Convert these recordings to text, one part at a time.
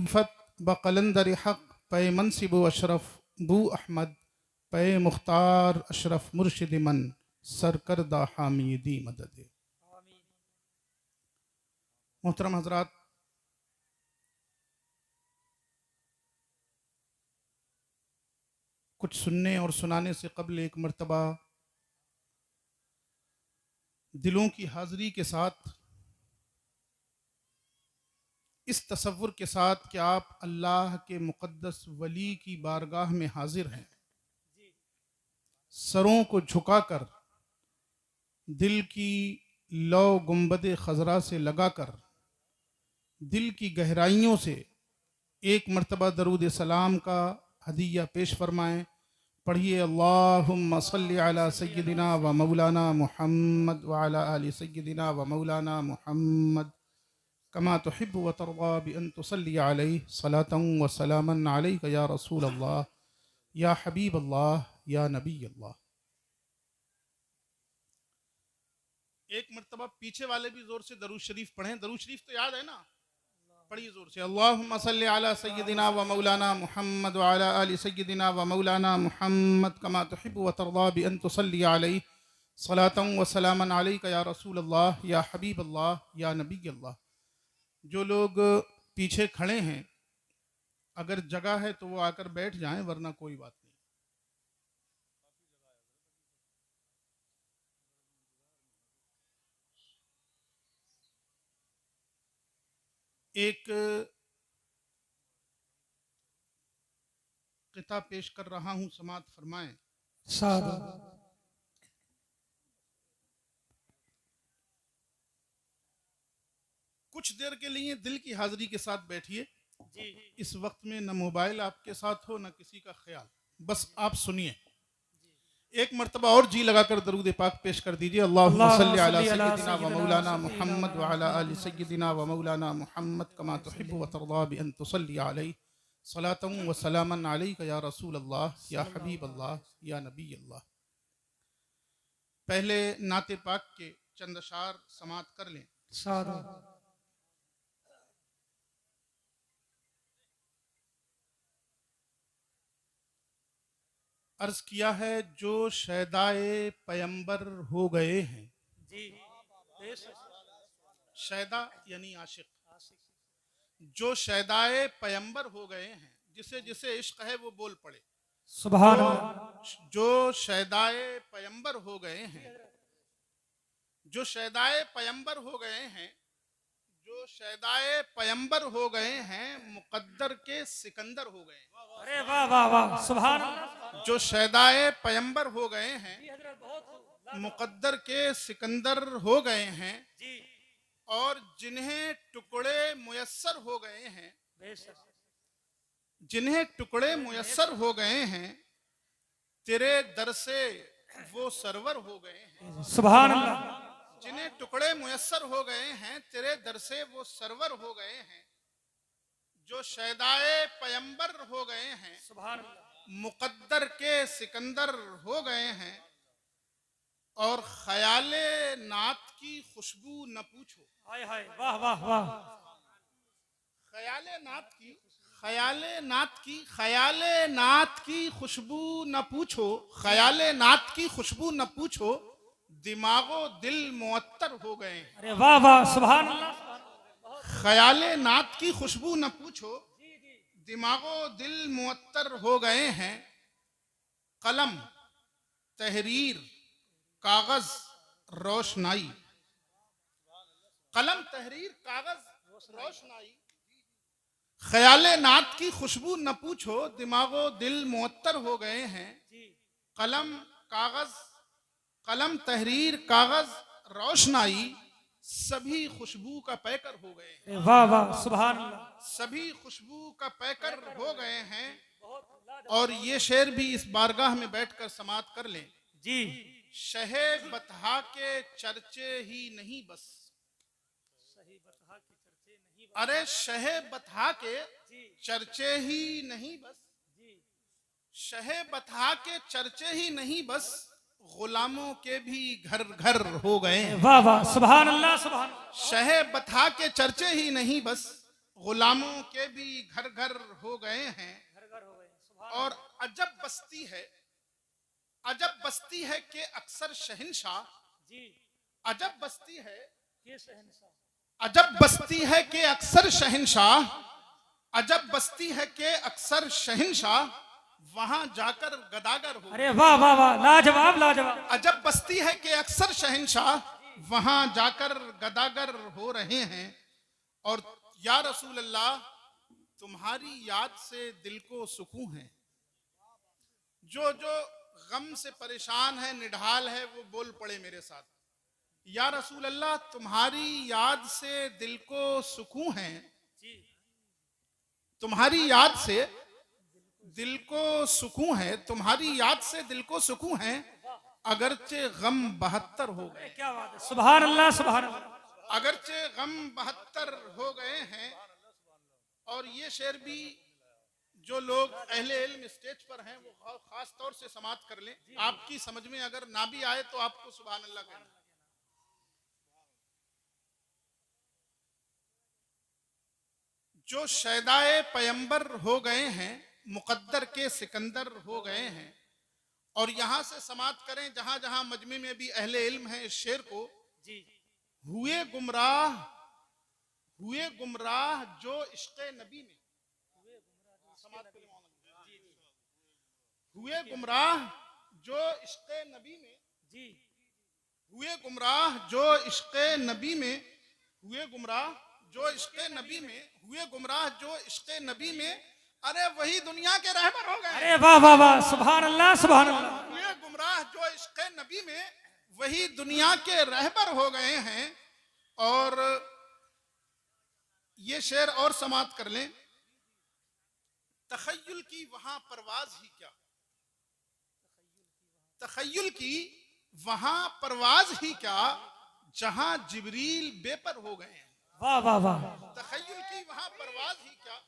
फत बकलंदर हक पे मनसिब अशरफ बू अहमद पे मुख्तार अशरफ मुर्शिद मन सरकरदा हामिदी मदद। मोहतरम हजरात, कुछ सुनने और सुनाने से कबल एक मर्तबा दिलों की हाज़िरी के साथ, इस तसव्वुर के साथ कि आप अल्लाह के मुक़द्दस वली की बारगाह में हाजिर हैं, सरों को झुकाकर दिल की लौ गुंबद खजरा से लगाकर दिल की गहराइयों से एक मर्तबा दरूद सलाम का हदिया पेश फरमाएं। पढ़िए अल्लाहुम्मा सल्लि अला सय्यदिना व मौलाना मुहम्मद व अला आलि सय्यदिना व मौलाना मुहम्मद कमा तुहिब्बु व तर्दा बि अन तुसल्ली अलैहि सलातन व सलामन अलैका या रसूल अल्लाह या हबीब अल्लाह या नबी अल्लाह। एक मर्तबा पीछे वाले भी जोर से दरूद शरीफ पढ़ें। दरूद शरीफ तो याद है ना, पढ़िए जोर से। अल्लाहुम्मा सल्लि अला सय्यदिना व मौलाना मुहम्मद व अला आलि सय्यदिना व मौलाना मुहम्मद कमा तुहिब्बु व तर्दा बि अन तुसल्ली अलैहि सलातन व सलामन अलैका या रसूल अल्लाह या हबीब अल्लाह या नबी अल्लाह। जो लोग पीछे खड़े हैं, अगर जगह है तो वो आकर बैठ जाएं, वरना कोई बात नहीं। एक किताब पेश कर रहा हूं, समात फरमाएं। कुछ देर के लिए दिल की हाजिरी के साथ बैठिए। इस वक्त में न मोबाइल आपके साथ हो न किसी का ख्याल, बस आप सुनिए। एक मर्तबा और जी लगाकर दरूद पाक पेश कर दीजिए। अल्लाहुम्मा सल्लि अला सय्यदिना व मौलाना मुहम्मद व अला आलि सय्यदिना व मौलाना मुहम्मद कमा तुहिब्बु व तर्दा बि अन तुसल्ली अलैहि सलातन व सलामन अलैका या रसूल अल्लाह या हबीब अल्लाह या नबी अल्लाह। पहले नाते पाक के चंद अशार समात कर लें। अर्ज किया है, जो शैदाए पैगंबर हो गए हैं। शैदा यानी आशिक, जो शैदाए पैगंबर हो गए हैं, जिसे जिसे इश्क है वो बोल पड़े सुभान अल्लाह। जो शैदाए पैगंबर हो गए हैं, जो शैदाए पैगंबर हो गए हैं, जो शैदाए पैगंबर हो गए हैं, मुकद्दर के सिकंदर हो गए हैं। अरे वाह वाह वाह सुभान अल्लाह। जो शैदाए पैगंबर हो गए हैं, मुकद्दर के सिकंदर हो गए हैं, और जिन्हें टुकड़े मुयस्सर हो गए हैं, जिन्हें टुकड़े मुयस्सर हो गए हैं, तेरे दर से वो सरवर हो गए हैं। सुभान अल्लाह। जिन्हें टुकड़े मुयस्सर हो गए हैं, तेरे दर से वो सरवर हो गए हैं। जो शैदाए पैगंबर हो गए हैं, सुभान अल्लाह, मुकद्दर के सिकंदर हो गए हैं, और ख्याले नात की खुशबू न पूछो। हाय हाय वाह वाह वाह। ख्याले नात की, ख्याले नात की, ख्याले नात की खुशबू न पूछो, ख्याले नात की खुशबू न पूछो, दिमागो दिल मुअत्तर हो गए हैं। अरे वाह वाह सुभान अल्लाह। ख्याले नात की खुशबू न पूछो, दिमागो दिल मुअत्तर हो गए हैं। कलम तहरीर कागज रोशनाई, कलम तहरीर कागज रोशनाई, ख्याले नात की खुशबू न पूछो, दिमागो दिल मुअत्तर हो गए हैं। कलम कागज, कलम तहरीर कागज रोशनाई, सभी खुशबू का पैकर हो गए हैं। वाह वाह सुभान अल्लाह। सभी खुशबू का पैकर हो गए हैं। और ये शेर भी इस बारगाह में बैठकर समात कर लें जी। शहे बतहा के चर्चे ही नहीं बस, अरे शहे बतहा के चर्चे ही नहीं बस, शहे बतहा के चर्चे ही नहीं बस, गुलामों के भी घर घर हो गए। वाह वाह सुभान अल्लाह सुभान। शहे बतहा के चर्चे ही नहीं बस, गुलामों के भी घर घर हो गए हैं। घर घर हो गए। सुभान और अजब बस्ती है कि अक्सर शहंशाह, जी। अजब बस्ती है, ये शहंशाह। अजब बस्ती है कि अक्सर शहंशाह, अजब बस्ती है कि अक्सर शहंशाह वहां जाकर गदागर हो। अरे वाह वाह वाह, लाजवाब लाजवाब। अजब बस्ती है कि अक्सर शहंशाह वहां जाकर गदागर हो रहे हैं। और या रसूल अल्लाह, तुम्हारी याद से दिल को सुकून है। जो जो गम से परेशान है, निढाल है, वो बोल पड़े मेरे साथ। या रसूल अल्लाह, तुम्हारी याद से दिल को सुकून है। जी। तुम्हारी याद से दिल को सुकून है, तुम्हारी याद से दिल को सुकून है, अगरचे गम 72 हो गए। क्या बात है। सुभान अल्लाह सुभान अल्लाह। अगरचे गम 72 हो गए हैं। और ये शेर भी जो लोग अहले इल्म स्टेज पर हैं वो खास तौर से समाप्त कर लें। आपकी समझ में अगर ना भी आए तो आपको सुभान अल्लाह कहना। जो शैदाए पैगंबर हो गए हैं, मुकद्दर के सिकंदर हो गए हैं। और यहां से समाप्त करें जहां जहां मजमे में भी अहले इल्म है इस शेर को। जी। हुए गुमराह जो इश्क़े नबी में, हुए गुमराह जो इश्क़े नबी में, जी। हुए गुमराह जो इश्क़े नबी में, हुए गुमराह जो इश्क़े नबी में, हुए गुमराह जो इश्क़े नबी में, अरे वही दुनिया के रहबर हो गए। अरे वाह वाह वाह, सुभान अल्लाह सुभान अल्लाह। हुए गुमराह जो इश्क़े नबी में, वही दुनिया के रहबर हो गए हैं। और ये शेर और समाप्त कर लें। तखय्युल की वहां परवाज ही क्या, तखय्युल की वहां परवाज ही क्या, जहां जिब्रील बेपर हो गए हैं। वाह वाह वाह। तखय्युल की वहां परवाज ही क्या।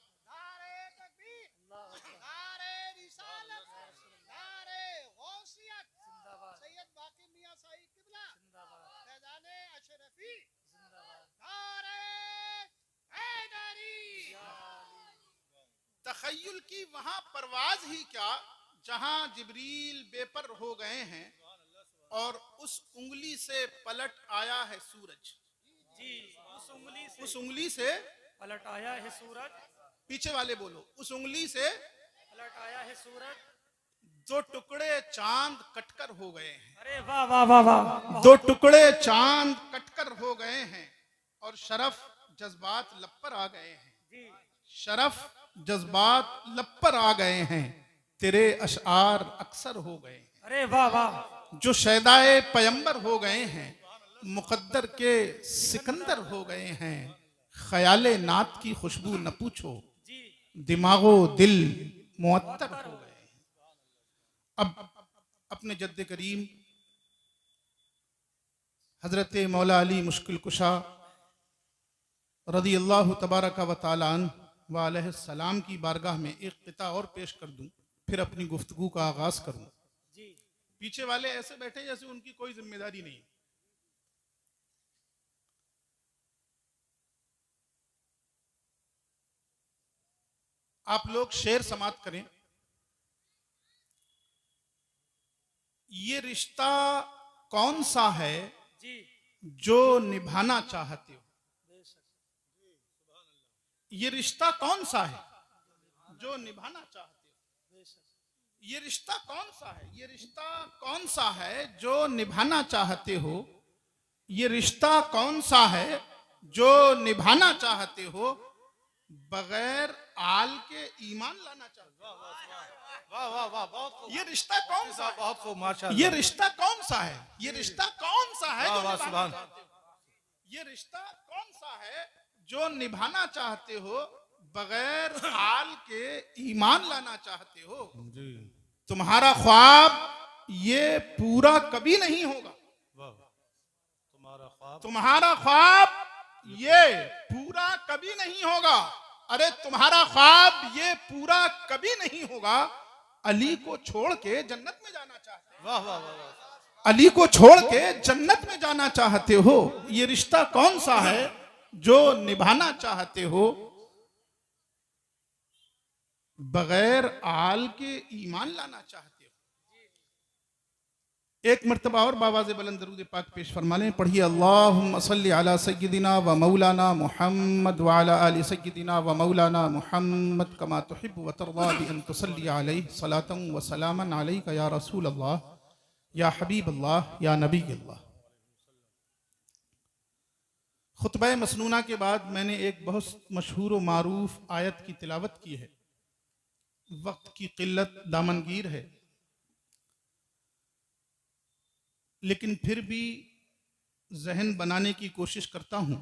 तखय्युल की वहां परवाज ही क्या, जहां जिब्रील बेपर हो गए हैं। और उस उंगली से पलट आया है सूरज। जी। उस उंगली से पलट आया है सूरज। पीछे वाले बोलो, उस उंगली से पलट आया है सूरज। 2 टुकड़े चांद कटकर हो गए हैं। अरे वाह वाह वाह वाह। 2 टुकड़े चांद कटकर हो गए हैं। और शरफ जज्बात लब पर आ गए हैं। जी। शरफ जज्बात लब पर आ गए हैं। तेरे अशआर अक्सर हो गए हैं। अरे वाह वाह। जो शैदाए पैगंबर हो गए हैं, मुकद्दर के सिकंदर हो गए हैं। ख्याले नात की खुशबू न पूछो, जी। दिमागो दिल मुअत्तर हो गए हैं। अब अपने जद्द करीम हजरत मौला अली मुश्किल कुशा रदी अल्लाह तबारक व तआला अन्हु व अलैहिस्सलाम की बारगाह में एक क़िता और पेश कर दूं, फिर अपनी गुफ्तगू का आगाज करूं। जी। पीछे वाले ऐसे बैठे जैसे उनकी कोई जिम्मेदारी नहीं। आप लोग शेर समाप्त करें। ये रिश्ता कौन सा है जी। जो निभाना चाहते हो। ये रिश्ता कौन सा है जो निभाना चाहते हो। ये रिश्ता कौन सा है, ये रिश्ता कौन सा है जो निभाना चाहते हो। ये रिश्ता कौन सा है जो निभाना चाहते हो। बगैर आल के ईमान लाना चाहते हो। वाह वाह वाह, बहुत ये रिश्ता कौन सा है? बहुत खूब, माशाअल्लाह। ये रिश्ता कौन सा है, ये रिश्ता कौन सा है जो वाह, वाह, निभाना सुभान। चाहते हो। ये रिश्ता कौन सा है जो निभाना चाहते हो, बगैर आल के ईमान लाना चाहते हो। जी। तुम्हारा ख्वाब ये पूरा कभी नहीं होगा। वाह, तुम्हारा ख्वाब ये पूरा कभी नहीं होगा। अरे तुम्हारा ख्वाब ये पूरा कभी नहीं होगा। अली को छोड़ के जन्नत में जाना चाहते हो। वाह वाह वाह। अली को छोड़ के जन्नत में जाना चाहते हो। ये रिश्ता कौन सा है जो निभाना चाहते हो। बगैर आल के ईमान लाना चाहते हो। एक मर्तबा और बावाज़े बुलंद दरूद पाक पेश फरमा लें। पढ़िए अल्लाहुम्मा सल्ली अला सय्यिदिना व मौलाना मुहम्मद व अला आलि सय्यिदिना व मौलाना मुहम्मद कमा तुहिब्बु व तर्दा बि अन तुसल्ली अलैहि सलातन व सलामन अलैका या रसूल अल्लाह या हबीब अल्लाह या नबी अल्लाह। खुतबा मसनूना के बाद मैंने एक बहुत मशहूर व मारूफ आयत की तिलावत की है। वक्त की किल्लत दामनगीर है, लेकिन फिर भी जहन बनाने की कोशिश करता हूं।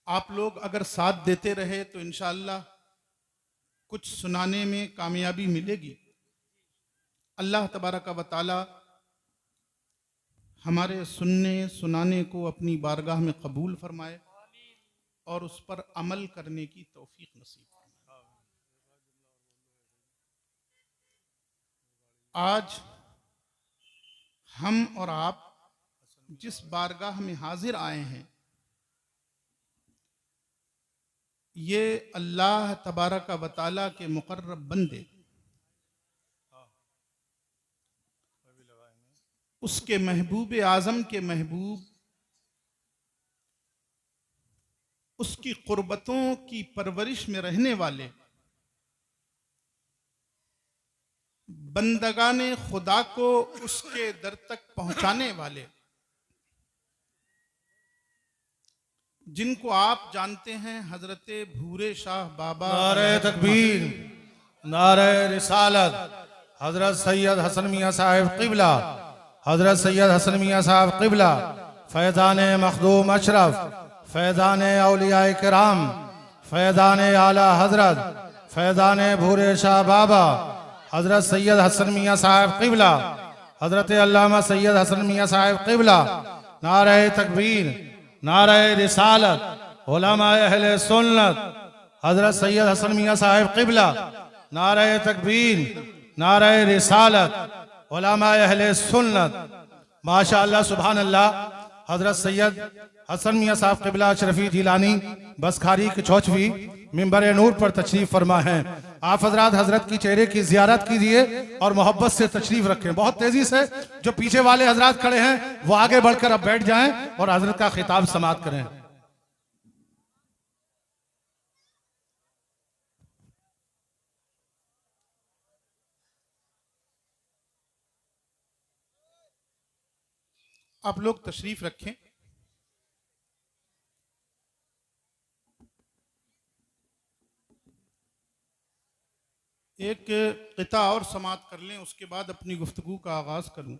आप लोग अगर साथ देते रहे तो इंशाअल्लाह कुछ सुनाने में कामयाबी मिलेगी। अल्लाह तबारक व तआला हमारे सुनने सुनाने को अपनी बारगाह में कबूल फरमाए और उस पर अमल करने की तौफीक नसीब फरमाए। आज हम और आप जिस बारगाह में हाजिर आए हैं, ये अल्लाह तबारक व तआला के मुकर्रब बंदे, उसके महबूब आज़म के महबूब, उसकी कुर्बतों की परवरिश में रहने वाले बंदगाने खुदा को उसके दर तक पहुंचाने वाले, जिनको आप जानते हैं, हजरत भूरे शाह बाबा। नारे तकबीर, नारे रिसालत, हजरत सैयद हसन मियाँ साहिब क़िबला, हजरत सैयद हसन मियाँ साहिब क़िबला, फैज़ान मखदूम अशरफ, फैज़ान औलिया किराम, फैज़ान आला हजरत, फैज़ान भूरे शाह बाबा, हजरत सैयद हसन मियाँ साहिब क़िबला, हजरत अल्लामा सैयद हसन मियाँ साहिब क़िबला। नारे तकबीर, नारे रिसालत, उलमा अहले सुन्नत, हजरत सैयद हसन मियाँ साहिब क़िबला। नारे तकबीर, नारे रिसालत, उलमा अहले सुन्नत। माशाअल्लाह सुभान अल्लाह। हजरत सैयद हसन मियाँ साहब क़िबला अशरफी जिलानी बसखारी के चौचवी मिंबर नूर पर तशरीफ फरमा है। आप हजरात हजरत की चेहरे की जियारत कीजिए और मोहब्बत से तशरीफ रखें। बहुत तेजी से जो पीछे वाले हजरात खड़े हैं वो आगे बढ़कर अब बैठ जाएं और हजरत का खिताब समाप्त करें। आप लोग तशरीफ रखें। एक क़िता और समात कर लें, उसके बाद अपनी गुफ्तगू का आगाज करूं।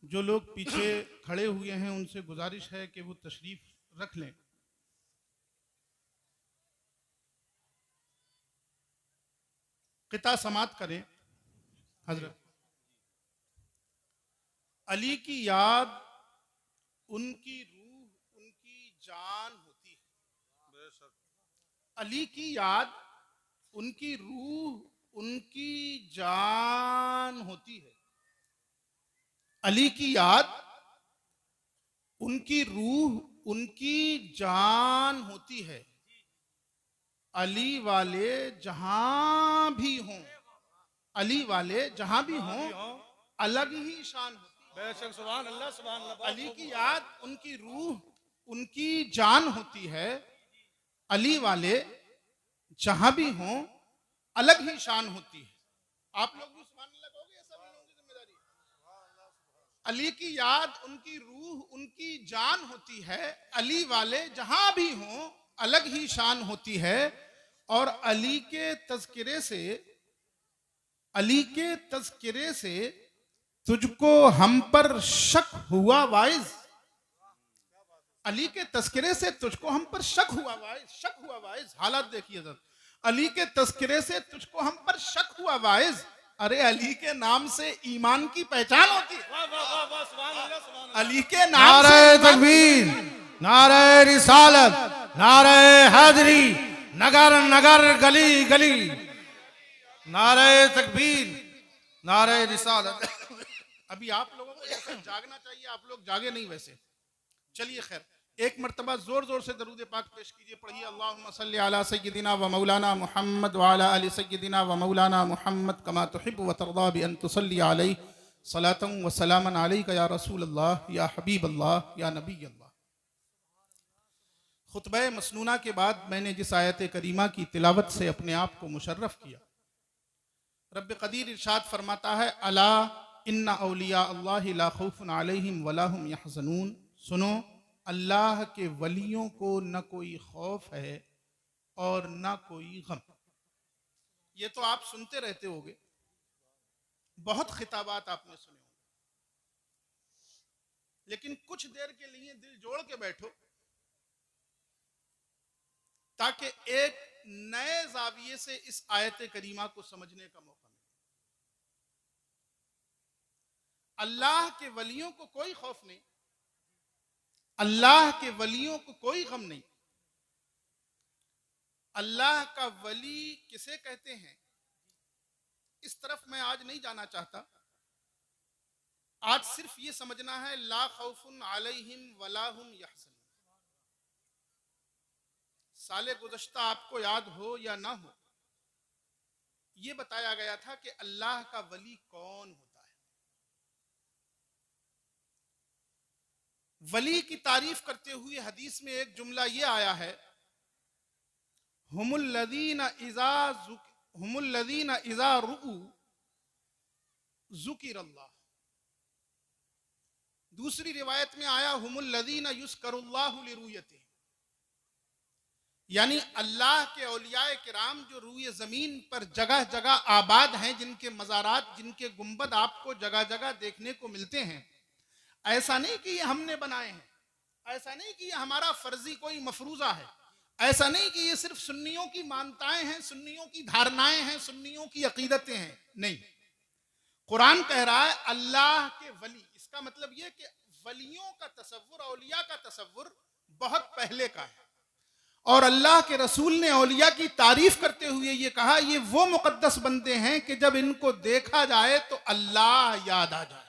जो लोग पीछे खड़े हुए हैं उनसे गुजारिश है कि वो तशरीफ रख लें। क़िता समात करें। हजरत अली की याद उनकी रूह उनकी जान होती है। अली की याद उनकी रूह उनकी जान होती है। अली की याद उनकी रूह उनकी जान होती है। अली वाले जहां भी हों, अली वाले जहां भी हों, अलग ही शान होती है। बेशक सुभान अल्लाह, सुभान अल्लाह। अली की याद उनकी रूह उनकी जान होती है। अली वाले जहां भी हों अलग ही शान होती है। आप लोग भी सुभान अल्लाह कहोगे, ये सब लोगों की जिम्मेदारी है। अली की याद उनकी रूह उनकी जान होती है। अली वाले जहां भी हों अलग ही शान होती है। और अली के तज़किरे से, अली के तज़किरे से तुझको हम पर शक हुआ वाइज। अली के तज़किरे से तुझको हम पर शक हुआ वाइज, शक हुआ वाइज। हालात देखिए जरा। अली के तज़किरे से तुझको हम पर शक हुआ वाइज। अरे अली के नाम से ईमान की पहचान होती है। वाह वाह वाह वाह, सुभान अल्लाह, सुभान अल्लाह। अली के नाम से नारे ईमान- तकबीर, नारे रिसालत, नारे हैदरी, नगर नगर गली गली। नारे तकबीर, नारे रिसालत। अभी आप लोगों को जैसे जागना चाहिए, आप लोग जागे नहीं वैसे। चलिए खैर, एक मरतबा जोर जोर से दरूद पाक पेश कीजिए। पढ़िए अल्लाहुम्मा सल्ली अला सय्यदिना व मौलाना मुहम्मद व अला आलि सय्यदिना व मौलाना मुहम्मद कमा तुहिब्बु व तर्दा बि अन तुसल्ली अलैहि सलातन व सलामन अलैका या रसूल अल्लाह या हबीब अल्लाह या नबी अल्लाह। खुतबा मसनूना के बाद मैंने जिस आयत करीमा की तिलावत से अपने आप को मुशर्रफ किया, रब कदीर इरशाद फरमाता है, अला इन्ना औलिया अल्लाह ला खौफुन अलैहिम वला हुम यहज़नून। सुनो, अल्लाह के वलियों को न कोई खौफ है और न कोई गम। ये तो आप सुनते रहते होगे, बहुत खिताबात आपने सुने होंगे, लेकिन कुछ देर के लिए दिल जोड़ के बैठो ताकि एक नए जाविये से इस आयत करीमा को समझने का मौका मिले। अल्लाह के वलियों को कोई खौफ नहीं, अल्लाह के वलियों को कोई गम नहीं। अल्लाह का वली किसे कहते हैं, इस तरफ मैं आज नहीं जाना चाहता। आज सिर्फ ये समझना है, ला खौफुन अलैहिम वला हुम यहज़नून। साले गुज़श्ता आपको याद हो या ना हो, ये बताया गया था कि अल्लाह का वली कौन होता है। वली की तारीफ करते हुए हदीस में एक जुमला ये आया है, हुमुल्लज़ीना इज़ा रुऊ ज़ुकिरल्लाह। दूसरी रिवायत में आया, हुमुल्लज़ीना युज़करुल्लाहु लिरुयतिही। यानी अल्लाह के औलियाए किराम जो रूए जमीन पर जगह जगह आबाद हैं, जिनके मज़ारात, जिनके गुंबद आपको जगह जगह देखने को मिलते हैं। ऐसा नहीं कि ये हमने बनाए हैं, ऐसा नहीं कि ये हमारा फर्जी कोई मफरूजा है, ऐसा नहीं कि ये सिर्फ सुन्नियों की मान्यताएं हैं, सुन्नियों की धारणाएं हैं, सुन्नियों की अकीदतें हैं। नहीं, कुरान कह रहा है अल्लाह के वली। इसका मतलब ये कि वलियों का तसव्वुर, औलिया का तसव्वुर बहुत पहले का है। और अल्लाह के रसूल ने औलिया की तारीफ करते हुए ये कहा, ये वो मुकद्दस बंदे हैं कि जब इनको देखा जाए तो अल्लाह याद आ जाए।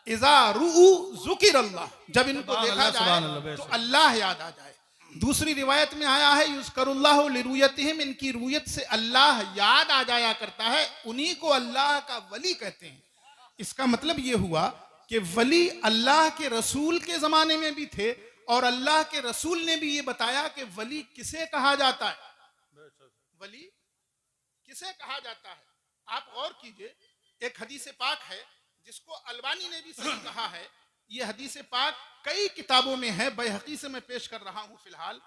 इज़ा रुऊ ज़ुकिरल्लाह, जब इनको देखा जाए तो अल्लाह याद आ जाए। दूसरी रिवायत में आया है, युज़करुल्लाहु लिरुयतिहिम, इनकी रूयत से अल्लाह याद आ जाया करता है, उन्हीं को अल्लाह का वली कहते हैं। इसका मतलब ये हुआ कि वली अल्लाह के रसूल के जमाने में भी थे, और अल्लाह के रसूल ने भी ये बताया कि वली किसे कहा जाता है, वली किसे कहा जाता है। आप गौर कीजिए, एक हदीस पाक है जिसको अलबानी ने भी सही कहा है। ये हदीस पाक कई किताबों में है, बैहक़ी से मैं पेश कर रहा हूं फिलहाल।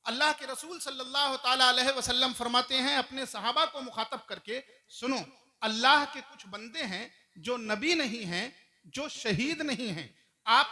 अल्लाह के रसूल सल्लल्लाहु ताला अलैहि वसल्लम फरमाते हैं अपने सहाबा को मुखातब करके, सुनो, अल्लाह के कुछ बंदे हैं जो नबी नहीं हैं, जो शहीद नहीं हैं। आप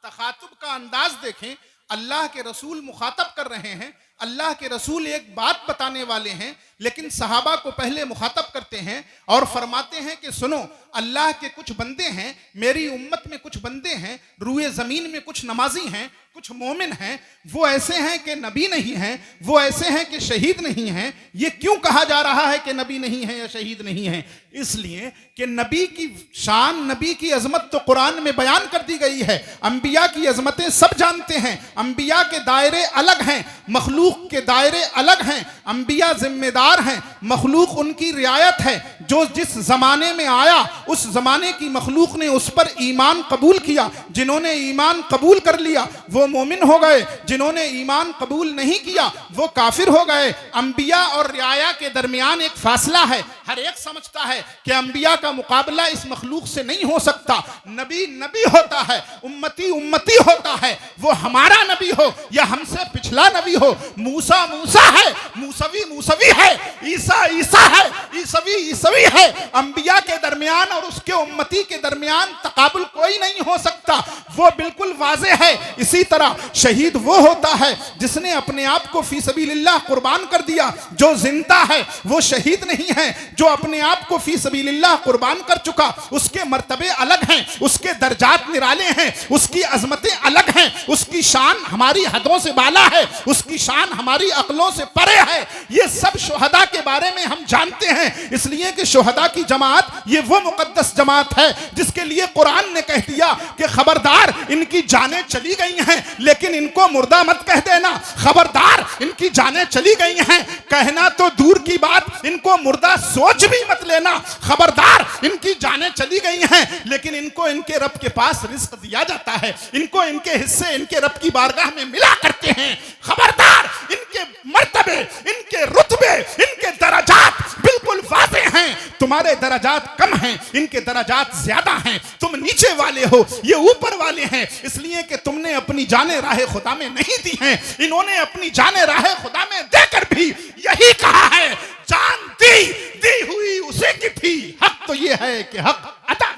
तखातुब का अंदाज देखें, अल्लाह के रसूल मुखातब कर रहे हैं, अल्लाह के रसूल एक बात बताने वाले हैं, लेकिन सहाबा को पहले मुखातब करते हैं और फरमाते हैं कि सुनो, अल्लाह के कुछ बंदे हैं, मेरी उम्मत में कुछ बंदे हैं, रूए ज़मीन में कुछ नमाजी हैं, कुछ मोमिन हैं, वो ऐसे हैं कि नबी नहीं हैं, वो ऐसे हैं कि शहीद नहीं हैं। ये क्यों कहा जा रहा है कि नबी नहीं है या शहीद नहीं है? इसलिए कि नबी की शान, नबी की अजमत तो कुरान में बयान कर दी गई है। अंबिया की अजमतें सब जानते हैं, अंबिया के दायरे अलग हैं, मखलूक के दायरे अलग हैं। अंबिया जिम्मेदार हैं, मखलूक उनकी रियायत है। जो जिस जमाने में आया उस जमाने की मखलूक ने उस पर ईमान कबूल किया। जिन्होंने ईमान कबूल कर लिया वो मोमिन हो गए, जिन्होंने ईमान कबूल नहीं किया वो काफिर हो गए। अंबिया और रियाया के दरमियान एक फासला है। हर एक समझता है कि अंबिया का मुकाबला इस मखलूक से नहीं हो सकता। नबी नबी होता है, उम्मती उम्मती होता है। वो हमारा नबी हो या हमसे पिछला नबी हो, मूसा मूसा है, मूसवी मूसवी है, ईसा ईसा है, ईसवी ईसवी है। अंबिया के दरमियान और उसके उम्मती के दरमियान तकाबुल कोई नहीं हो सकता, वो बिल्कुल वाज़े है। इसी तरह शहीद वो होता है जिसने अपने आप को फी सबीलिल्लाह कुर्बान कर दिया। जो जिंदा है वो शहीद नहीं है, जो अपने आप को फी सबीलिल्लाह कुर्बान कर चुका, उसके मर्तबे अलग हैं, उसके दर्जात निराले हैं, उसकी अजमतें अलग हैं, उसकी शान हमारी हदों से बाला है, उसकी शान हमारी अक्लों से परे है। ये सब शुहदा के बारे में हम जानते हैं, इसलिए कि शुहदा की जमात ये वो मुकद्दस जमात है जिसके लिए कुरान ने कह दिया कि खबरदार इनकी जानें चली गई हैं लेकिन इनको मुर्दा मत कह देना, खबरदार इनकी जानें चली गई हैं, कहना तो दूर की बात इनको मुर्दा सोच भी मत लेना, खबरदार इनकी जानें चली गई हैं लेकिन इनको इनके रब के पास रिस्क दिया जाता है, इनको इनके हिस्से इनके रब की बारगाह में मिला करते हैं, खबरदार इनके मर्तबे, इनके रुतबे, इनके दराजात बिल्कुल वाज़े हैं। तुम्हारे दराजात कम हैं, इनके दराजात ज्यादा हैं, तुम नीचे वाले हो, ये ऊपर वाले हैं, इसलिए कि तुमने अपनी जाने राह खुदा में नहीं दी हैं, इन्होंने अपनी जाने राह खुदा में देकर भी यही कहा है, जान दी हुई उसी की थी, हक तो ये है कि हक अता।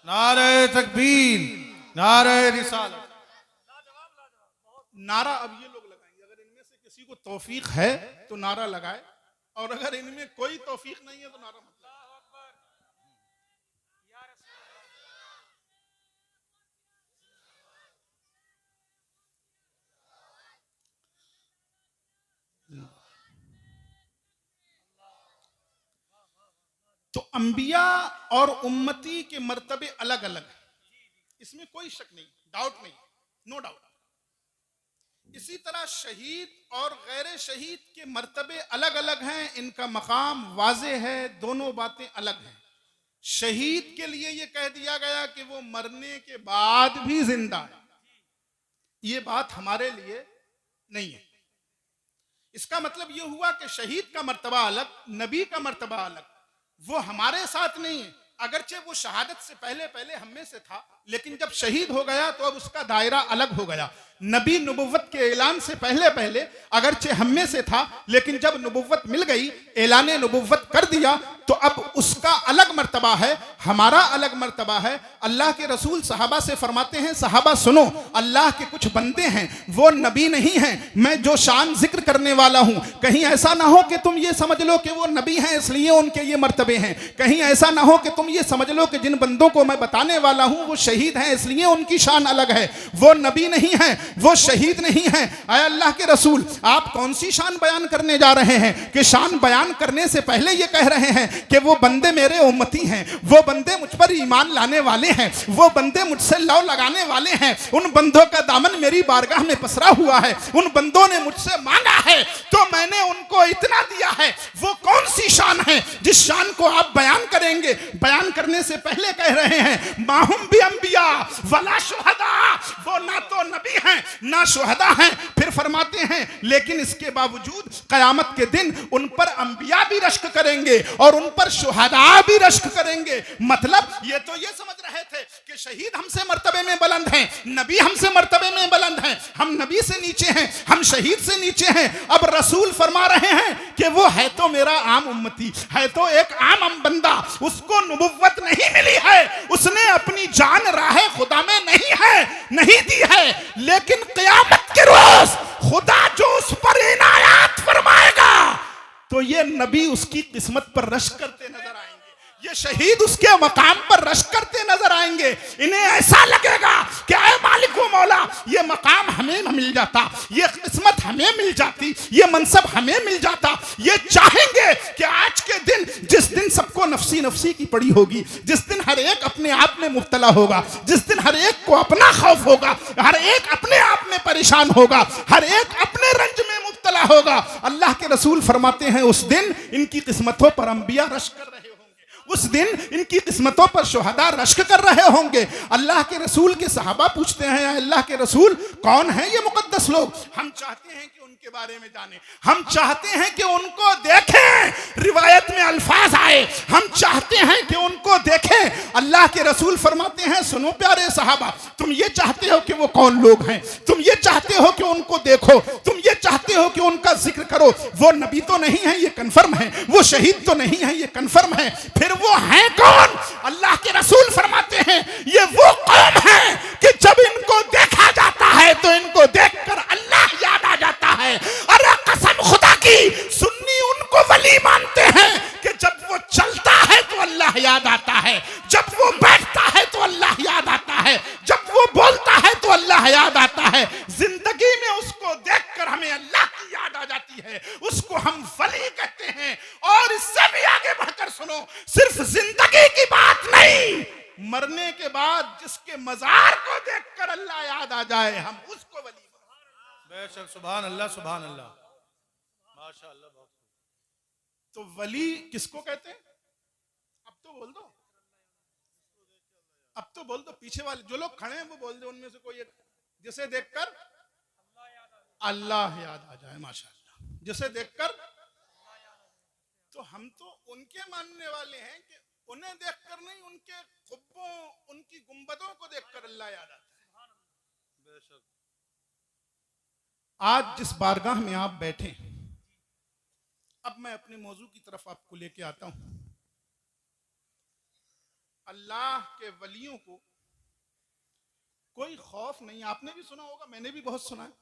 नारे तकबीर, नारे रिसालत। नारा अब ये लोग लगाएंगे, अगर इनमें से किसी को तौफीक है तो नारा लगाए, और अगर इनमें कोई तौफीक नहीं है तो नारा मत लगाए। तो अंबिया और उम्मती के मर्तबे अलग अलग हैं, इसमें कोई शक नहीं, डाउट नहीं, नो डाउट। इसी तरह शहीद और गैर शहीद के मर्तबे अलग अलग हैं, इनका मकाम वाज़े है, दोनों बातें अलग हैं। शहीद के लिए यह कह दिया गया कि वो मरने के बाद भी जिंदा है, ये बात हमारे लिए नहीं है। इसका मतलब यह हुआ कि शहीद का मर्तबा अलग, नबी का मर्तबा अलग, वो हमारे साथ नहीं है, अगरचे वो शहादत से पहले पहले हम में से था, लेकिन जब शहीद हो गया तो अब उसका दायरा अलग हो गया। नबी नबुव्वत के ऐलान से पहले पहले अगरचे हम में से था, लेकिन जब नबुव्वत मिल गई, ऐलान नबुव्वत कर दिया, तो अब उसका अलग मर्तबा है, हमारा अलग मर्तबा है। अल्लाह के रसूल सहाबा से फरमाते हैं, सहाबा सुनो, अल्लाह के कुछ बंदे हैं, वो नबी नहीं हैं, मैं जो शान जिक्र करने वाला हूं, कहीं ऐसा ना हो कि तुम ये समझ लो कि वो नबी हैं इसलिए उनके ये मर्तबे हैं, कहीं ऐसा ना हो कि तुम ये समझ लो कि जिन बंदों को मैं बताने वाला हूं वो शहीद हैं इसलिए उनकी शान अलग है। वो नबी नहीं है, वो शहीद नहीं है। आए अल्लाह के रसूल, आप कौन सी शान बयान करने जा रहे हैं कि शान बयान करने से पहले ये कह रहे हैं कि वो बंदे मेरे उम्मती हैं, वो बंदे मुझ पर ईमान लाने वाले हैं, वो बंदे मुझसे लौ लगाने वाले हैं, उन बंदों का दामन मेरी बारगाह में पसरा हुआ है, उन बंदों ने मुझसे मांगा है तो मैंने उनको इतना दिया है। वो कौन सी शान है जिस शान को आप बयान करेंगे? बयान करने से पहले कह रहे हैं, माहुम भी अंबिया वला शुहदा, वो ना तो नबी हैं ना शुहदा हैं। फिर फरमाते हैं, लेकिन इसके बावजूद क़यामत के दिन उन पर अंबिया भी रश्क करेंगे और उन पर शुहदा भी रश्क करेंगे। मतलब ये तो ये समझ रहे थे कि शहीद हमसे मर्तबे में बुलंद हैं, नबी हमसे मर्तबे में बुलंद हैं, हम नबी से नीचे हैं, हम शहीद से नीचे हैं। अब रसूल फरमा रहे हैं कि वो है तो मेरा आम उम्मती, है तो एक आम बंदा, उसको नबुव्वत नहीं मिली है, उसने अपनी जान राह खुदा में नहीं दी है, लेकिन क़यामत के रोज खुदा जो उस पर इनायत फरमाएगा तो ये नबी उसकी किस्मत पर रश्क करते नजर आएंगे, ये शहीद उसके मकाम पर रश्क करते नजर आएंगे। इन्हें ऐसा लगेगा कि ऐ मालिक व मौला, ये मकाम हमें मिल जाता, ये किस्मत हमें मिल जाती, ये मनसब हमें मिल जाता। ये चाहेंगे कि आज के दिन, जिस दिन सबको नफसी नफसी की पड़ी होगी, जिस दिन हर एक अपने आप में मुब्तला होगा, जिस दिन हर एक को अपना खौफ होगा, हर एक अपने आप में परेशान होगा, हर एक अपने रंज में मुब्तला होगा, अल्लाह के रसूल फरमाते हैं उस दिन इनकी किस्मतों पर अंबिया रश्क कर रहे होंगे, उस दिन इनकी किस्मतों पर शुहदा रश्क कर रहे होंगे। अल्लाह के रसूल के सहाबा पूछते हैं, अल्लाह के रसूल कौन है ये मुकद्दस लोग? हम चाहते हैं कि उनके बारे में जाने, हम चाहते हैं कि उनको देखें, रिवायत में अल्फाज आए, हम चाहते हैं कि उनको देखें। अल्लाह के रसूल फरमाते हैं, सुनो प्यारे सहाबा, तुम ये चाहते हो कि वो कौन लोग हैं, तुम ये चाहते हो कि उनको देखो, तुम ये चाहते हो कि उनका जिक्र करो। वो नबी तो नहीं है, ये कन्फर्म है, वो शहीद तो नहीं है, ये कन्फर्म है, फिर वो हैं कौन? अल्लाह के रसूल फरमाते हैं, ये वो कौम है कि जब इनको देखा जाता है तो इनको देखकर अल्लाह याद आ जाता है। अरे कसम खुदा की, सुन्नी उनको वली मानते हैं, आ जाए हम उसको वली मानते हैं। बेशक, सुभान अल्लाह, सुभान अल्लाह, माशाअल्लाह, बहुत खूब। तो वली किसको कहते हैं? अब तो बोल दो, अब तो बोल दो। पीछे वाले जो लोग खड़े हैं वो बोल दो, उनमें से कोई एक जिसे देखकर अल्लाह याद आ जाए। माशाअल्लाह, जिसे देखकर। तो हम तो उनके मानने वाले हैं कि उन्हें देखकर नहीं, उनके खुब्बों, उनकी गुंबदों को देखकर अल्लाह याद आता है। बेशक। आज जिस बारगाह में आप बैठे, अब मैं अपने मौजू की तरफ आपको लेके आता हूं। अल्लाह के वलियों को कोई खौफ नहीं। आपने भी सुना होगा, मैंने भी बहुत सुना है।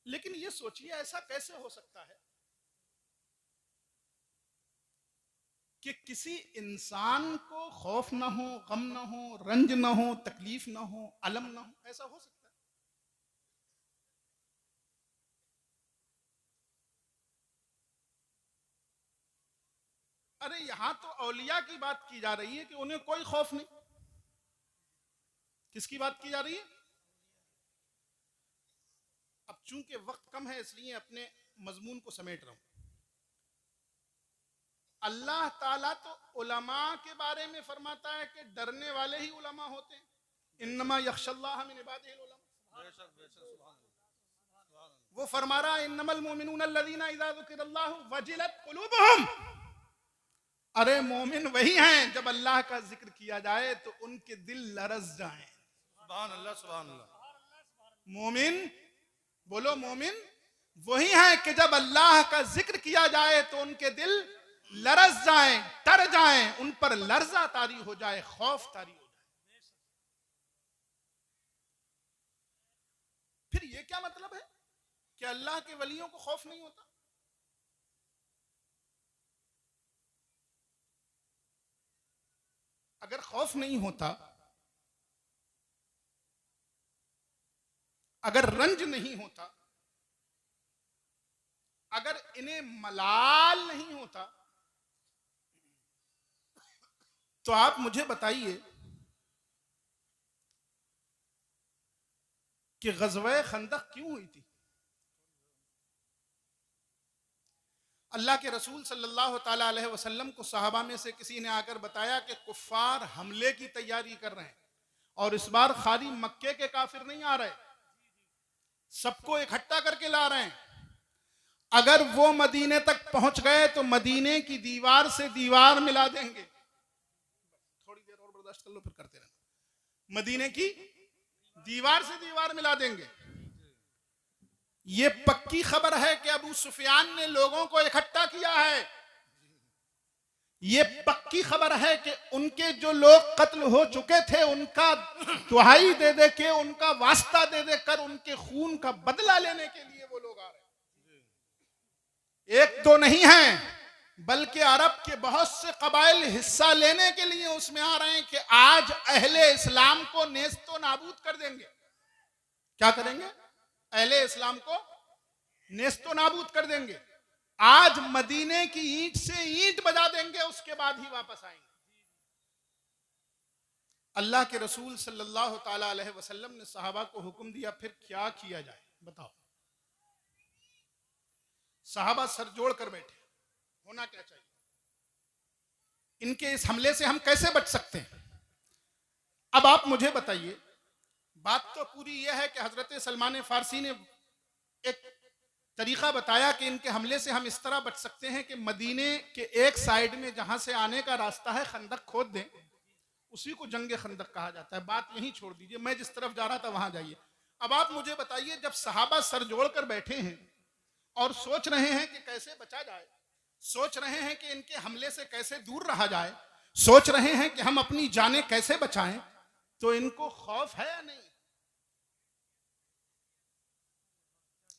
लेकिन ये सोचिए, ऐसा कैसे हो सकता है कि किसी इंसान को खौफ ना हो, गम ना हो, रंज ना हो, तकलीफ ना हो, अलम ना हो? ऐसा हो सकता है? अरे यहां तो औलिया की बात की जा रही है कि उन्हें कोई खौफ नहीं। किसकी बात की जा रही है? अब चूंकि वक्त कम है इसलिए अपने मजमून को समेट रहा हूं। अल्लाह ताला तो उलमा के बारे में फरमाता है कि डरने वाले ही उलमा होते हैं। इन्नमा यख्शल्लाह मिन इबादिहिल उलमा। बेशक, बेशक, सुभान अल्लाह। वो फरमा रहा है इन्नमल मुमिनून अल्लज़ीना इज़ा ज़ुकिरल्लाहु वजिलत कुलूबुहुम। अरे मोमिन वही हैं जब अल्लाह का जिक्र किया जाए तो उनके दिल लरज जाएं। सुभान अल्लाह, सुभान अल्लाह। मोमिन, बोलो मोमिन वही हैं कि जब अल्लाह का जिक्र किया जाए तो उनके दिल लरज जाएं, डर जाएं, उन पर लर्जा तारी हो जाए, खौफ तारी हो जाए। फिर ये क्या मतलब है कि अल्लाह के वलियों को खौफ नहीं होता? अगर खौफ नहीं होता, अगर रंज नहीं होता, अगर इन्हें मलाल नहीं होता, तो आप मुझे बताइए कि ग़ज़वे खंदक क्यों हुई थी? अल्लाह के रसूल सल्लल्लाहु ताला अलैहि वसल्लम को सहाबा में से किसी ने आकर बताया कि कुफ्फार हमले की तैयारी कर रहे हैं और इस बार खाली मक्के के काफिर नहीं आ रहे, सबको इकट्ठा करके ला रहे हैं। अगर वो मदीने तक पहुंच गए तो मदीने की दीवार से दीवार मिला देंगे। थोड़ी देर और बर्दाश्त कर लो, फिर करते रहना। मदीने की दीवार से दीवार मिला देंगे। ये पक्की खबर है कि अबू सुफियान ने लोगों को इकट्ठा किया है। ये पक्की खबर है कि उनके जो लोग कत्ल हो चुके थे उनका दुहाई दे दे के, उनका वास्ता दे दे कर उनके खून का बदला लेने के लिए वो लोग आ रहे हैं। एक दो नहीं हैं बल्कि अरब के बहुत से कबाइल हिस्सा लेने के लिए उसमें आ रहे हैं कि आज अहले इस्लाम को नेस्तो नाबूद कर देंगे। क्या करेंगे? अहले इस्लाम को नेस्तो नाबूद कर देंगे। आज मदीने की ईंट से ईंट बजा देंगे, उसके बाद ही वापस आएंगे। अल्लाह के रसूल सल्लल्लाहु ताला अलैहि वसल्लम ने सहाबा को हुक्म दिया, फिर क्या किया जाए बताओ। सहाबा सर जोड़ कर बैठे, होना क्या चाहिए? इनके इस हमले से हम कैसे बच सकते हैं? अब आप मुझे बताइए। बात तो पूरी यह है कि हजरत सलमान फारसी ने एक तरीका बताया कि इनके हमले से हम इस तरह बच सकते हैं कि मदीने के एक साइड में जहां से आने का रास्ता है खंदक खोद दें, उसी को जंगे खंदक कहा जाता है। बात यहीं छोड़ दीजिए, मैं जिस तरफ जा रहा था वहां जाइए। अब आप मुझे बताइए, जब सहाबा सर जोड़ कर बैठे हैं और सोच रहे हैं कि कैसे बचा जाए, सोच रहे हैं कि इनके हमले से कैसे दूर रहा जाए, सोच रहे हैं कि हम अपनी जानें कैसे बचाएं, तो इनको खौफ है या नहीं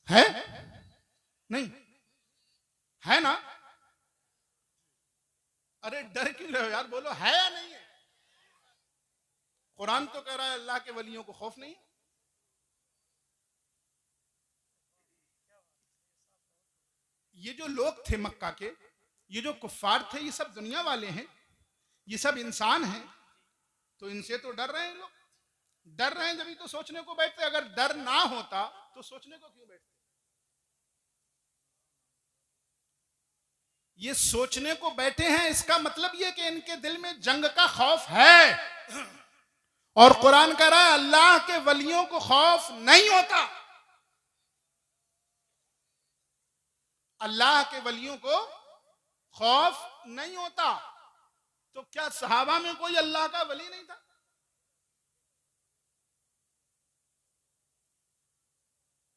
है? नहीं है ना? अरे डर क्यों रहे हो यार, बोलो है या नहीं है? कुरान तो कह रहा है अल्लाह के वलियों को खौफ नहीं है। ये जो लोग थे मक्का के, ये जो कुफ्फार थे, ये सब दुनिया वाले हैं, ये सब इंसान हैं, तो इनसे तो डर रहे हैं लोग। डर रहे हैं जब तो सोचने को बैठते, अगर डर ना होता तो सोचने को क्यों बैठते? ये सोचने को बैठे हैं, इसका मतलब ये कि इनके दिल में जंग का खौफ है। और कुरान कह रहा है अल्लाह के वलियों को खौफ नहीं होता। अल्लाह के वलियों को खौफ नहीं होता। तो क्या सहाबा में कोई अल्लाह का वली नहीं था?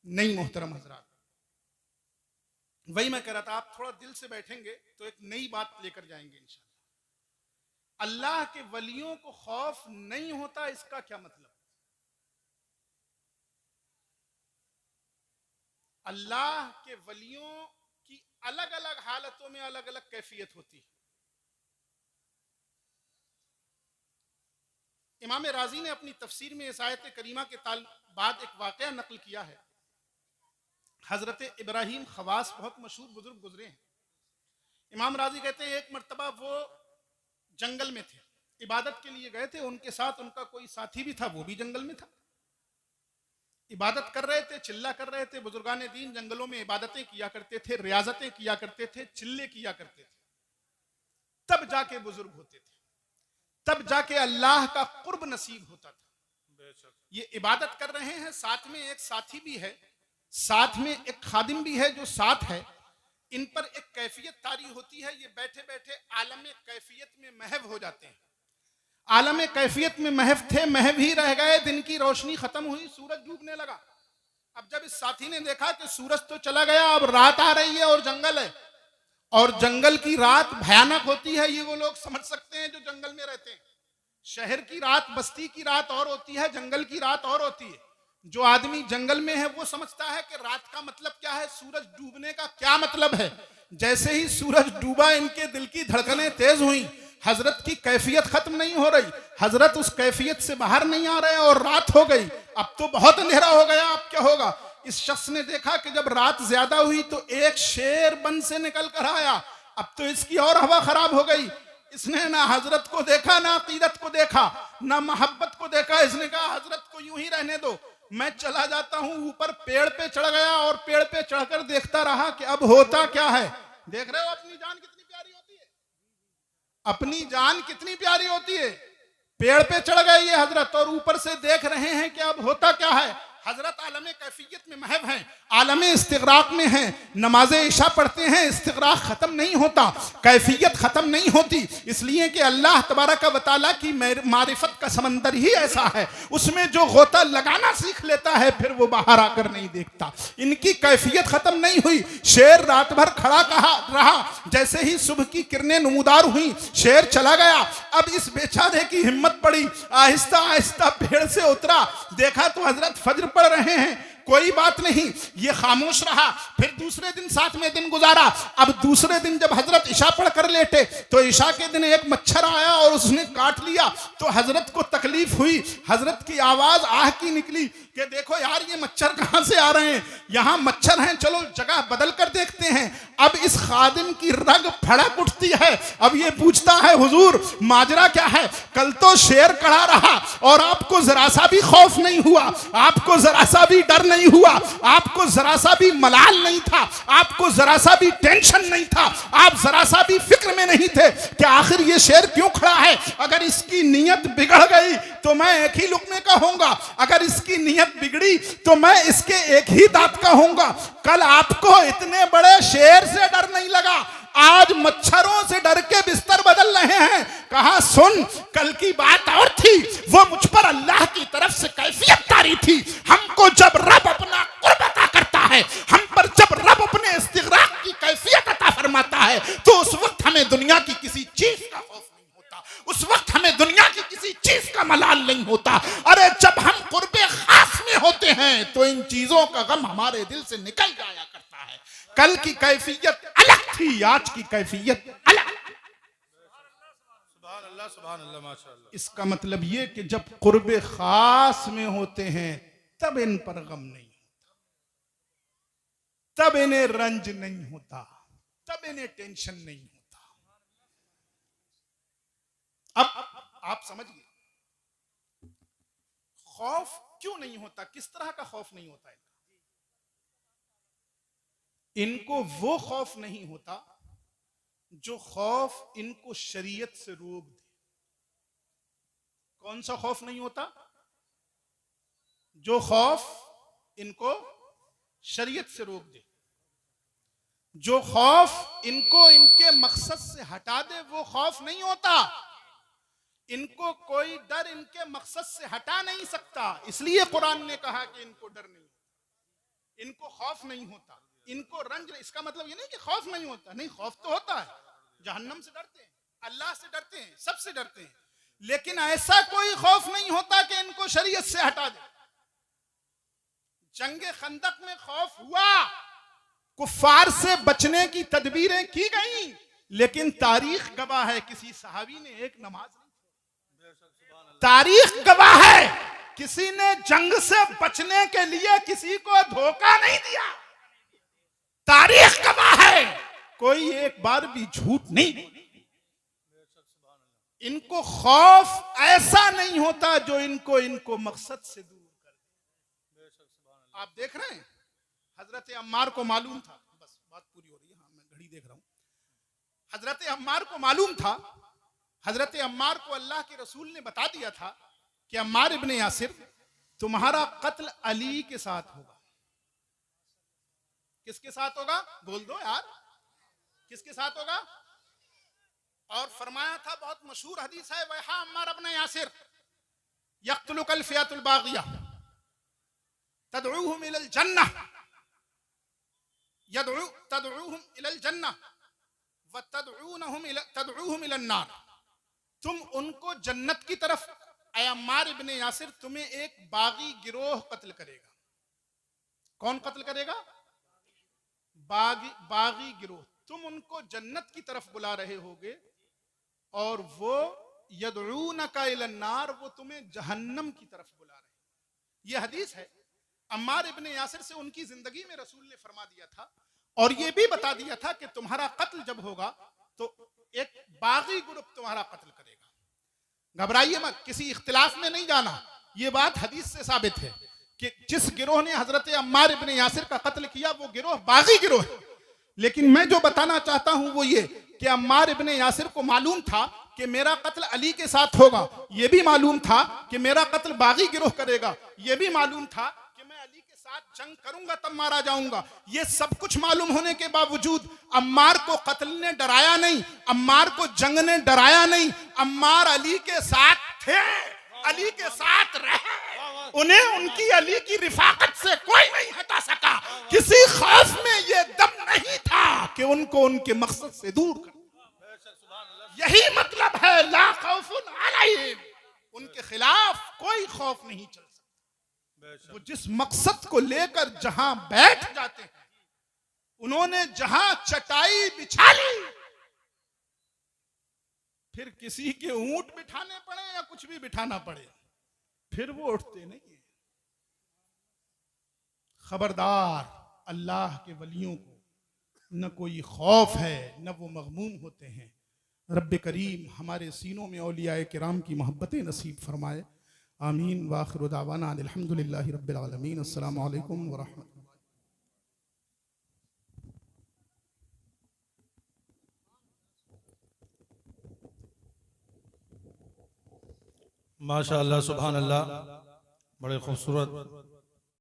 नहीं मोहतरम हजरात, वही मैं कह रहा था, आप थोड़ा दिल से बैठेंगे तो एक नई बात लेकर जाएंगे इंशाअल्लाह। अल्लाह के वलियों को खौफ नहीं होता, इसका क्या मतलब? अल्लाह के वलियों की अलग अलग हालतों में अलग अलग कैफियत होती है। इमाम राजी ने अपनी तफसीर में इस आयत करीमा के बाद एक वाकया नकल किया है। हजरत इब्राहिम खवास बहुत मशहूर बुजुर्ग गुजरे हैं। इमाम राजी कहते हैं एक मर्तबा वो जंगल में थे, इबादत के लिए गए थे, उनके साथ उनका कोई साथी भी था, वो भी जंगल में था। इबादत कर रहे थे, चिल्ला कर रहे थे। बुजुर्गान दीन जंगलों में इबादतें किया करते थे, रियाजतें किया करते थे, चिल्ले किया करते थे, तब जाके बुजुर्ग होते थे, तब जाके अल्लाह का कुर्ब नसीब होता था। ये इबादत कर रहे हैं, साथ में एक साथी भी है, साथ में एक खादिम भी है जो साथ है। इन पर एक कैफियत तारी होती है, ये बैठे बैठे आलम कैफियत में महव हो जाते हैं। आलम कैफियत में महव थे, महव ही रह गए। दिन की रोशनी खत्म हुई, सूरज डूबने लगा। अब जब इस साथी ने देखा कि सूरज तो चला गया, अब रात आ रही है और जंगल है, और जंगल की रात भयानक होती है, ये वो लोग समझ सकते हैं जो जंगल में रहते हैं। शहर की रात, बस्ती की रात और होती है, जंगल की रात और होती है। जो आदमी जंगल में है वो समझता है कि रात का मतलब क्या है, सूरज डूबने का क्या मतलब है। जैसे ही सूरज डूबा, इनके दिल की धड़कनें तेज हुई। हजरत की कैफियत खत्म नहीं हो रही, हजरत उस कैफियत से बाहर नहीं आ रहे और रात हो गई। अब तो बहुत अंधेरा हो गया, अब क्या होगा? इस शख्स ने देखा कि जब रात ज्यादा हुई तो एक शेर बन से निकल कर आया। अब तो इसकी और हवा खराब हो गई। इसने ना हजरत को देखा, ना अकीदत को देखा, ना मोहब्बत को देखा। इसने कहा हजरत को यूं ही रहने दो, मैं चला जाता हूं। ऊपर पेड़ पे चढ़ गया और पेड़ पे चढ़कर देखता रहा कि अब होता क्या है। देख रहे हो अपनी जान कितनी प्यारी होती है, अपनी जान कितनी प्यारी होती है। पेड़ पे चढ़ गए ये हजरत और ऊपर से देख रहे हैं कि अब होता क्या है। हजरत आलम कैफियत में महव हैं, आलम इस्तिगराक में हैं। नमाज़े इशा पढ़ते हैं, इस्तिगराक खत्म नहीं होता, कैफियत खत्म नहीं होती। इसलिए कि अल्लाह तबारक व तआला की मारिफत का समंदर ही ऐसा है, उसमें जो गोता लगाना सीख लेता है फिर वो बाहर आकर नहीं देखता। इनकी कैफियत खत्म नहीं हुई। शेर रात भर खड़ा रहा, जैसे ही सुबह की किरणें नमूदार हुई शेर चला गया। अब इस बेचारे की हिम्मत पड़ी, आहिस्ता आहिस्ता पेड़ से उतरा, देखा तो हजरत फज्र पढ़ रहे हैं। कोई बात नहीं, ये खामोश रहा। फिर दूसरे दिन साथ में दिन गुजारा। अब दूसरे दिन जब हजरत इशा पढ़ कर लेटे तो इशा के दिन एक मच्छर आया और उसने काट लिया। तो हजरत को तकलीफ हुई, हजरत की आवाज आह की निकली कि देखो यार ये मच्छर कहां से आ रहे हैं, यहां मच्छर हैं, चलो जगह बदल कर देखते हैं। अब इस खादिम की रग फड़क उठती है। अब ये पूछता है हुजूर माजरा क्या है? कल तो शेर खड़ा रहा और आपको जरा सा भी खौफ नहीं हुआ, आपको जरा सा भी डर नहीं हुआ, आपको जरा सा भी मलाल नहीं था, आपको जरा सा भी टेंशन नहीं था, आप जरा सा भी फिक्र में नहीं थे कि आखिर ये शेर क्यों खड़ा है। अगर इसकी नीयत बिगड़ गई तो मैं एक ही लुकमे का होऊंगा, अगर इसकी नीयत बिगड़ी तो मैं इसके एक ही दांत का होऊंगा। कल आपको इतने बड़े शेर से डर नहीं लगा, आज मच्छरों से डर के बिस्तर बदल रहे हैं। कहा सुन, कल की बात और थी, वो मुझ पर अल्लाह की तरफ से कैफियत तारी थी। हमको जब रब अपना कुर्ब अता करता है, हम पर जब रब अपने इस्तिगराक की कैफियत अता फरमाता है, तो उस वक्त हमें दुनिया की किसी चीज का खौफ नहीं होता, उस वक्त हमें दुनिया की किसी चीज का मलाल नहीं होता। अरे जब हम कुर्बे खास में होते हैं तो इन चीजों का गम हमारे दिल से निकल जाया करता है। कल की कैफियत अलग थी, आज की कैफियत अलग। सुभान अल्लाह, सुभान अल्लाह, माशाअल्लाह। इसका मतलब ये कि जब कुर्बे खास में होते हैं तब इन पर गम नहीं होता, तब इन्हें रंज नहीं होता, तब इन्हें टेंशन नहीं होता। अब आप समझिए, खौफ क्यों नहीं होता, किस तरह का खौफ नहीं होता इनको वो खौफ नहीं होता जो खौफ इनको शरीयत से रोक दे। कौन सा खौफ नहीं होता? जो खौफ इनको शरीयत से रोक दे, जो खौफ इनको इनके मकसद से हटा दे, वो खौफ नहीं होता। इनको कोई डर इनके मकसद से हटा नहीं सकता, इसलिए कुरान ने कहा कि इनको डर नहीं, इनको खौफ नहीं होता, इनको रंज। इसका मतलब ये नहीं कि खौफ नहीं होता, नहीं, खौफ तो होता है। जहन्नम से डरते हैं, अल्लाह से डरते हैं, सबसे डरते हैं, लेकिन ऐसा कोई खौफ नहीं होता कि इनको शरीयत से हटा दे। जंगे खंदक में खौफ हुआ, कुफ्फार से बचने की तदबीरें की गई, लेकिन तारीख गवाह है किसी सहाबी ने एक नमाज नहीं, तारीख गवाह है किसी ने जंग से बचने के लिए किसी को धोखा नहीं दिया, तारीख गवाह है कोई एक बार भी झूठ नहीं बोला। इनको खौफ ऐसा नहीं होता जो इनको मकसद से दूर कर दे। आप देख रहे हैं हजरत अम्मार को मालूम था, बस बात पूरी हो रही है, हाँ मैं घड़ी देख रहा हूं। हजरत अम्मार को मालूम था, हजरत अम्मार को अल्लाह के रसूल ने बता दिया था कि अम्मार इब्ने यासिर तुम्हारा कत्ल अली के साथ होगा। किसके साथ होगा? बोल दो यार, किसके साथ होगा? और फरमाया था, बहुत मशहूर हदीस है, वहा अम्मार इब्ने यासिर यक़्तुलुकल फ़ियतुल बाग़िया तदऊहुम इलल जन्नह तदऊहुम इलल जन्नह व तदऊहुम इलन नार। तुम उनको जन्नत की तरफ, ऐ अम्मार इब्ने यासिर तुम्हें एक बागी गिरोह कत्ल करेगा। कौन कत्ल करेगा? बागी गिरोह। तुम उनको जन्नत की तरफ बुला रहे होगे और वो यदऊनका इलन नार, वो तुम्हें जहन्नम की तरफ बुला रहे हैं। ये हदीस है अम्मार इब्ने यासिर से उनकी जिंदगी में रसूल ने फरमा दिया था, और ये भी बता दिया था कि तुम्हारा कत्ल जब होगा तो एक बागी ग्रुप तुम्हारा कत्ल करेगा। घबराइए मत, किसी इख्तिलाफ में नहीं जाना, ये बात हदीस से साबित है कि जिस गिरोह ने हजरत अम्मार इब्ने यासिर का कत्ल किया वो गिरोह बागी गिरोह है। लेकिन मैं जो बताना चाहता हूं वो ये कि अम्मार इब्ने यासिर को मालूम था कि मेरा कत्ल अली के साथ होगा, ये भी मालूम था कि मेरा कत्ल बागी गिरोह करेगा, ये भी मालूम था कि मैं अली के साथ जंग करूंगा तब मारा जाऊंगा। ये सब कुछ मालूम होने के बावजूद अम्मार को कत्ल ने डराया नहीं, अम्मार को जंग ने डराया नहीं। अम्मार अली के साथ थे, अली के साथ रहे, उन्हें उनकी अली की रिफाकत से कोई नहीं हटा सका। किसी खौफ में ये दम नहीं था कि उनको उनके मकसद से दूर कर। यही मतलब है ला खौफुन अलैहिम, उनके खिलाफ कोई खौफ नहीं चल सकता। वो जिस मकसद को लेकर जहां बैठ जाते हैं, उन्होंने जहां चटाई बिछा ली, फिर किसी के ऊंट बिठाने पड़े या कुछ भी बिठाना पड़े, फिर वो उठते नहीं है। खबरदार, अल्लाह के वलियों को न कोई खौफ है न वो मगमूम होते हैं। रब्बे करीम हमारे सीनों में औलियाए किराम की मोहब्बतें नसीब फरमाए। आमीन। व आखिरु दावाना अल्हम्दुलिल्लाहि रब्बिल आलमीन। अस्सलामु अलैकुम व रहमतुल्लाह। माशाअल्लाह, सुभान अल्लाह, बड़े खूबसूरत